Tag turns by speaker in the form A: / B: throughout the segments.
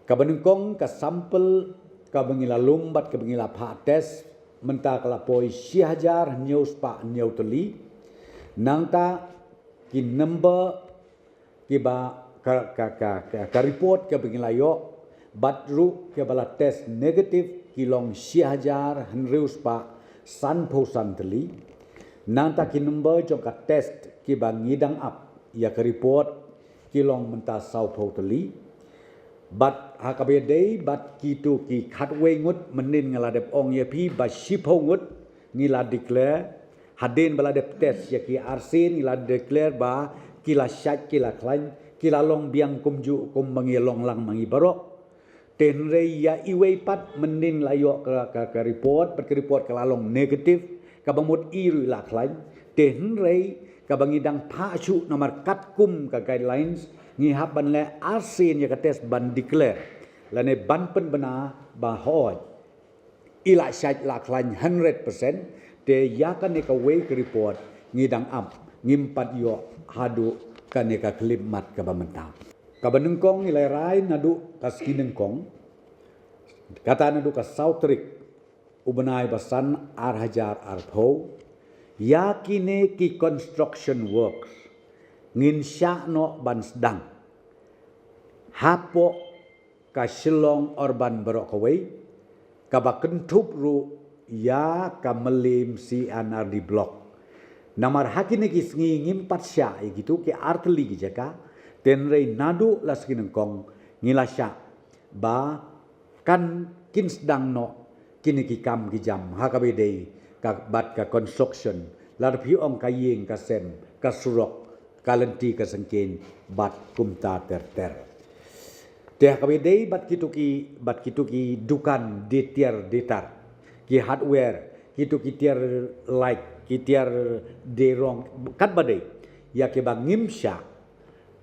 A: Kabanengkong ka sampel ka bangila lumbat ka bangila pa test menta kala poi 6,000 news pa new tuli nangta ki number ki ba ka report ka bangila yo batru ke bala test negatif ki long 6,000 news pa san po san tuli nangta ki number jong ka test ki ba ngidang up ya ka report ki long menta sau po tuli bat hakabedei bat kitu ki khatwe ngut menin ngala dep ong ye pi ba shipo ngut ngila declare hadin bala dep test ya ki arsin ngila declare ba kila syat kila klain kila long biang kumju kum mangi long lang mangi barok ten re ya iwe pat menin layo ka report pat report kala long negatif ka bamut iru la klain ten re ka bangidang pa chu nomor kat kum ka guidelines ngihap ban le asin ya kates ban declare lane ban pen bena ba hoi ila syat la klan 100% te ya kan ka we report ngidang up ngimpat yo hadu kan ka klip mat ka bamenta ka banengkong ilai rai nadu kaskinengkong kata nadu ka sautrik ubenai basan arhajar artho yakine ki construction works ngin sya no ban sedang hapo ka silong orban berok kawai ka bakentup ru ya ka melim si anar di blok namar hakine ki sngi ngimpat sya gitu ki artli ki jaka tenrei nadu laskinengkong ngila sya ba kan kin sedang no kini ki kam ki jam hakabedei ka bat ka construction lar pi ong ka yeng ka sem ka surok kalenti ka sengkin bat kumta ter teh kabedei bat kitu ki dukan detiar detar ki hardware kitu ki tiar like ki tiar derong kat badai ya ke bangim sya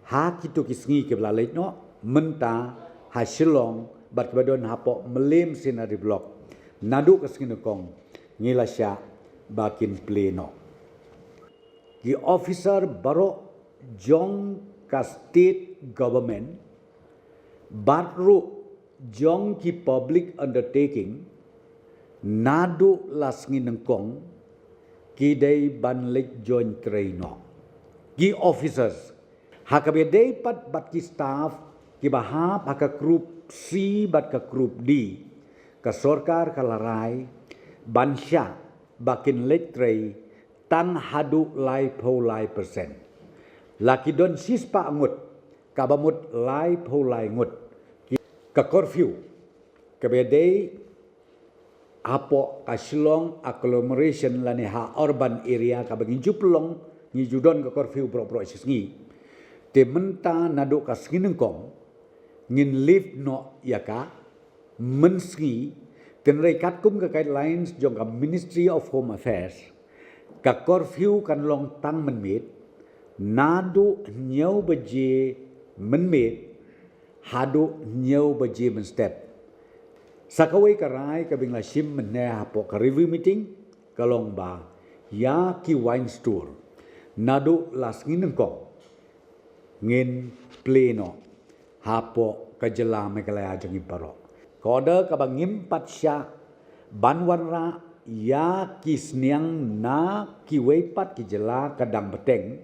A: ha kitu ki sngi ke blalait no menta hasilong bat badon hapo melim sinari blok nadu ka skinekong ngila sya bakin pleno ki officer baro jong ka state government batru jong ki public undertaking nadu lasngi nengkong ki dei ban lek join traino ki officers hakabedei pat bat ki staff ki bahap haka group C bat ka group D ka sorkar kalarai bansya bakin lek trei tang hadu lai po lai persen laki don sispa angut kabamut lai po lai ngut ka curfew kabedei apo kasilong agglomeration lani ha urban area ka bagin juplong ni judon ka curfew bro sisngi te menta nadu ka skinengkong ngin live no yaka menski tenrei katkum ka guidelines jong ka Ministry of Home Affairs ka curfew kan long tang menmit nadu nyau beje menmit hadu nyau beje menstep sakawai karai ka bingla sim menne hapo ka review meeting kalong ba ya ki wine store nadu las nginengkong ngin pleno hapo ka jela mekalaya jangi paro kode ka bangim patsya banwarra ya kisniang na kiwepat ki jela kadang beteng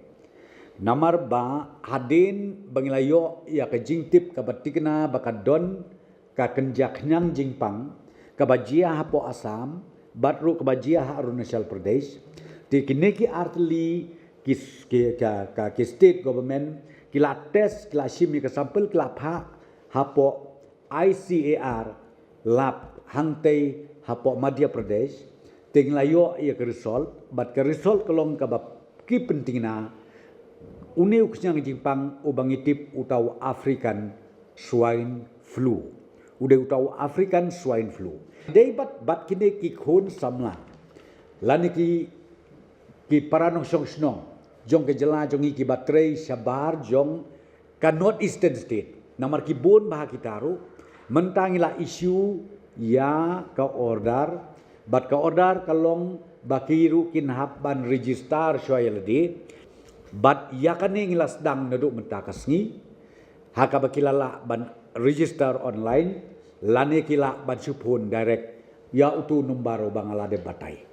A: namar ba hadin bangilayo ya ka jingtip ka batikna bakadon ka kenjak nyang jingpang ka bajia hapo Assam batru ka bajia ha Arunachal Pradesh ti kineki artli ki state government kila test kila shimi ka sampel kila pha hapo ICAR lab hangtei hapo Madhya Pradesh tinglayo ia ke result bat ke result kelong ka ki pentingna uniu kenyang jingpang ubangitip utau African swine flu udah utau African swine flu dei bat kini ki khon samla lani ki paranong song snong jong ke jela jong ki batrei sabar jong ka North Eastern state namar ki bon bah kitaru mentangila isu ya ka order bat ka order kalong bakiru kinhap ban register soyaldi bat yakane ngilas dang nadu mentakasngi haka bakilala ban register online lane kila ban supun direct ya utu numbaro bangalade batai